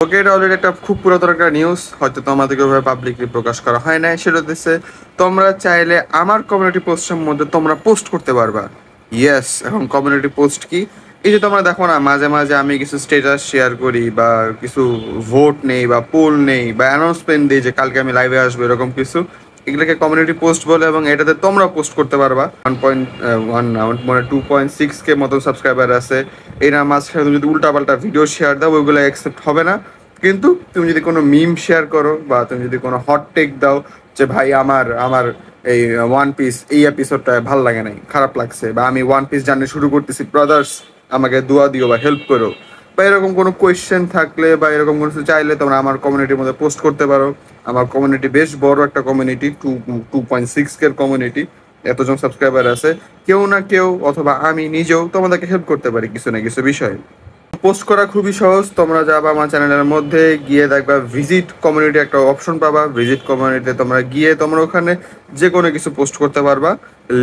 ওকে, এটা অলরেডি একটা খুব পুরাতন একটা নিউজ, হয়তো তোমাদেরকে ওইভাবে পাবলিকলি প্রকাশ করা হয় না। সেটা হচ্ছে তোমরা চাইলে আমার কমিউনিটি পোস্টের মধ্যে তোমরা পোস্ট করতে পারবা। ইয়েস, এখন কমিউনিটি পোস্ট কি? এই যে তোমরা দেখো না, মাঝে মাঝে আমি কিছু স্টেটাস শেয়ার করি বা কিছু ভোট নেই বা পোল নেই বা অ্যানাউন্সমেন্ট দিই যে কালকে আমি লাইভে আসবো, এরকম কিছু, এগুলোকে কমিউনিটি পোস্ট বলে। এবং এটাতে তোমরা পোস্ট করতে পারবা। 1.1 না, মানে 2.6K মতো সাবস্ক্রাইবার আছে। এরা মাঝখানে তুমি যদি উল্টাপাল্টা ভিডিও শেয়ার দাও, ওইগুলো অ্যাকসেপ্ট হবে না। কিন্তু তুমি যদি কোনো মিম শেয়ার করো বা তুমি যদি কোনো হট টেক দাও যে ভাই আমার আমার এই ওয়ান পিস এই এপিসোডটা ভাল লাগে নাই, খারাপ লাগছে, বা আমি ওয়ান পিস জার্নি শুরু করতেছি, ব্রাদার্স আমাকে দোয়া দিও বা হেল্প করো, বা এরকম কোনো কোয়েশ্চেন থাকলে বা এরকম কোনো কিছু চাইলে তোমরা আমার কমিউনিটির মধ্যে পোস্ট করতে পারো। আমার কমিউনিটি বেশ বড় একটা কমিউনিটি, 2.6K কমিউনিটি, এতজন সাবস্ক্রাইবার আছে। কেউ না কেউ অথবা আমি নিজেও তোমাদেরকে হেল্প করতে পারি কিছু না কিছু বিষয়ে। পোস্ট করা খুবই সহজ। তোমরা যাবা আমার চ্যানেলের মধ্যে গিয়ে দেখবা ভিজিট কমিউনিটি একটা অপশন পাবা। ভিজিট কমিউনিটিতে তোমরা গিয়ে তোমরা ওখানে যে কোনো কিছু পোস্ট করতে পারবা।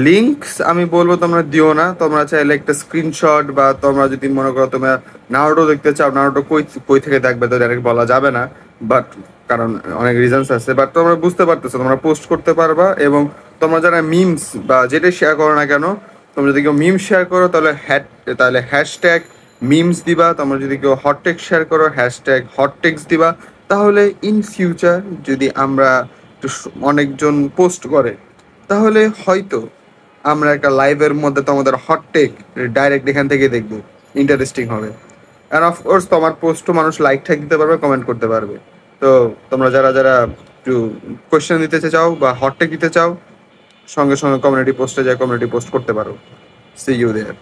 লিঙ্কস আমি বলবো তোমরা দিও না। তোমরা চাইলে একটা স্ক্রিনশট, বা তোমরা যদি মনে করো তোমরা নারুটো দেখতে চাও, নারুটো কই কই থেকে দেখবে তো ডাইরেক্ট বলা যাবে না, বাট কারণ অনেক রিজনস আছে। বাট তোমরা বুঝতে পারতেছো, তোমরা পোস্ট করতে পারবা। এবং তোমরা যারা মিমস বা যেটাই শেয়ার করো না কেন, তোমরা যদি কেউ মিম শেয়ার করো তাহলে হ্যাশট্যাগ মিমস দিবা। তোমরা যদি কেউ হটটেক্স শেয়ার করো, হ্যাশট্যাগ হটটেক্স দিবা। তাহলে ইন ফিউচার যদি আমরা অনেকজন পোস্ট করে, তাহলে হয়তো আমরা একটা লাইভের মধ্যে তোমাদের হটটেক ডাইরেক্ট এখান থেকে দেখবো। ইন্টারেস্টিং হবে। অ্যান্ড অফকোর্স তোমার পোস্টও মানুষ লাইক ঠাক দিতে পারবে, কমেন্ট করতে পারবে। তো তোমরা যারা যারা একটু কোয়েশ্চেন দিতে চাও বা হটটেক দিতে চাও, সঙ্গে সঙ্গে কমিউনিটি পোস্টে যায় কমিউনিটি পোস্ট করতে পারো। See you there.